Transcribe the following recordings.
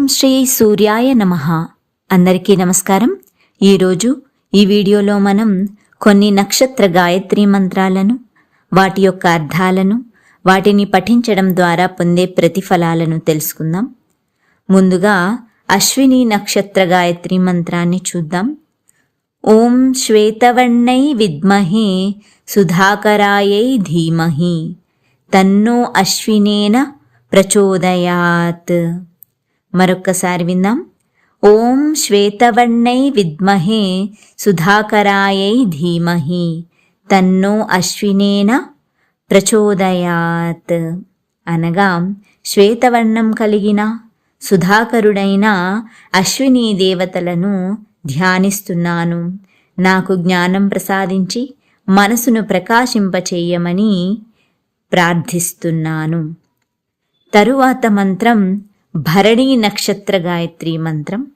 శ్రీ సూర్యాయ నమః. అందరికీ నమస్కారం. ఈరోజు ఈ వీడియోలో మనం కొన్ని నక్షత్ర గాయత్రి మంత్రాలను, వాటి యొక్క అర్థాలను, వాటిని పఠించడం ద్వారా పొందే ప్రతిఫలాలను తెలుసుకుందాం. ముందుగా అశ్విని నక్షత్ర గాయత్రి మంత్రాన్ని చూద్దాం. ఓం శ్వేతవర్ణై విద్మహే సుధాకరాయై ధీమహి తన్నో అశ్వినేన ప్రచోదయాత్. మరొక్కసారి విందాం. ఓం శ్వేతవర్ణై విద్మహే సుధాకరాయై ధీమహి తన్నో అశ్వినేన ప్రచోదయాత్. అనగా శ్వేతవర్ణం కలిగిన సుధాకరుడైన అశ్విని దేవతలను ధ్యానిస్తున్నాను. నాకు జ్ఞానం ప్రసాదించి మనసును ప్రకాశింపచేయమని ప్రార్థిస్తున్నాను. తరువాత మంత్రం భరణి నక్షత్ర గాయత్రి మంత్రం.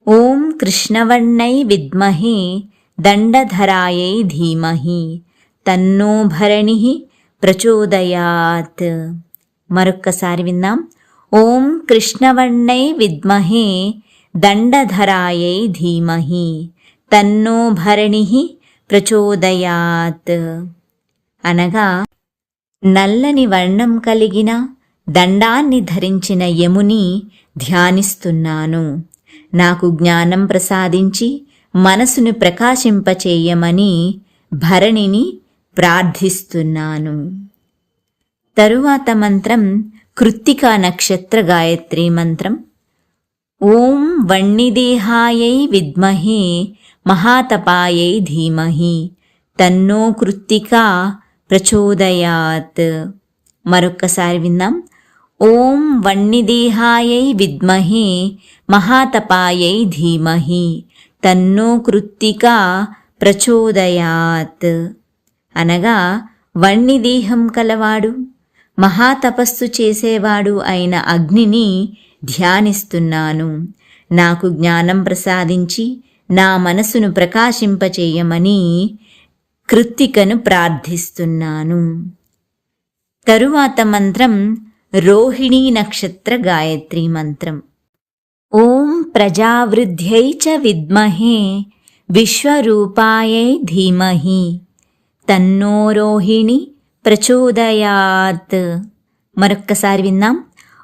ఓం కృష్ణవర్ణై విద్మహే దండధరాయై ధీమహి తన్నో భరణి ప్రచోదయాత్. మరొక్కసారి విందాం. ఓం కృష్ణవర్ణై విద్మహే దండధరాయై ధీమహి తన్నో భరణి ప్రచోదయాత్. అనగా నల్లని వర్ణం కలిగిన దండాన్ని ధరించిన యముని ధ్యానిస్తున్నాను. నాకు జ్ఞానం ప్రసాదించి మనసును ప్రకాశింపచేయమని భరణిని ప్రార్థిస్తున్నాను. తరువాత మంత్రం కృత్తికా నక్షత్ర గాయత్రి మంత్రం. ఓం వన్నిదేహాయై విద్మహే మహాతపాయై ధీమహి తన్నో కృత్తికా ప్రచోదయాత్. మరొక్కసారి విందాం. ఓం వన్నిదేహాయై విద్మహే మహాతపాయై ధీమహి తన్నో కృత్తికా ప్రచోదయాత్. అనగా వన్నిదేహం కలవాడు, మహాతపస్సు చేసేవాడు అయిన అగ్నిని ధ్యానిస్తున్నాను. నాకు జ్ఞానం ప్రసాదించి నా మనసును ప్రకాశింపచేయమని కృత్తికను ప్రార్థిస్తున్నాను. తరువాత మంత్రం రోహిణీ నక్షత్ర గాయత్రి మంత్రం. ఓం ప్రజావృద్ధ్యై చ విద్మహే విశ్వరూపాయై ధీమహి తన్నో రోహిణి ప్రచోదయాత్. మరొక్కసారి విందాం.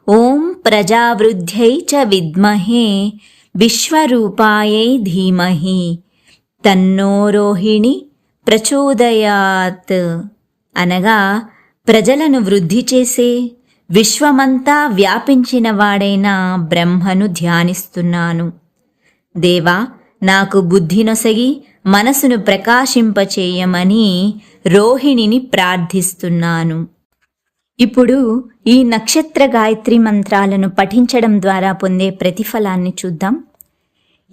ఓం ప్రజావృద్ధ్యై చ విద్మహే విశ్వరూపాయై ధీమహి తన్నో రోహిణి ప్రచోదయాత్. అనగా ప్రజలను వృద్ధి చేసే, విశ్వమంతా వ్యాపించిన వాడైన బ్రహ్మను ధ్యానిస్తున్నాను. దేవా, నాకు బుద్ధి నొసగి మనసును ప్రకాశింపచేయమని రోహిణిని ప్రార్థిస్తున్నాను. ఇప్పుడు ఈ నక్షత్ర గాయత్రి మంత్రాలను పఠించడం ద్వారా పొందే ప్రతిఫలాన్ని చూద్దాం.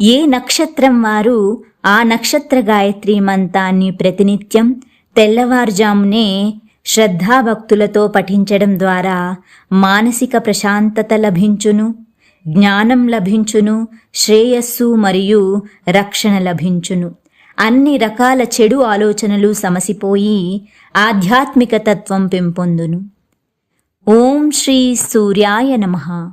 ఏ నక్షత్రం వారు ఆ నక్షత్ర గాయత్రి మంత్రాన్ని ప్రతినిత్యం తెల్లవారుజామునే శ్రద్ధాభక్తులతో పఠించడం ద్వారా మానసిక ప్రశాంతత లభించును, జ్ఞానం లభించును, శ్రేయస్సు మరియు రక్షణ లభించును. అన్ని రకాల చెడు ఆలోచనలు సమసిపోయి ఆధ్యాత్మిక తత్వం పెంపొందును. ఓం శ్రీ సూర్యాయ నమః.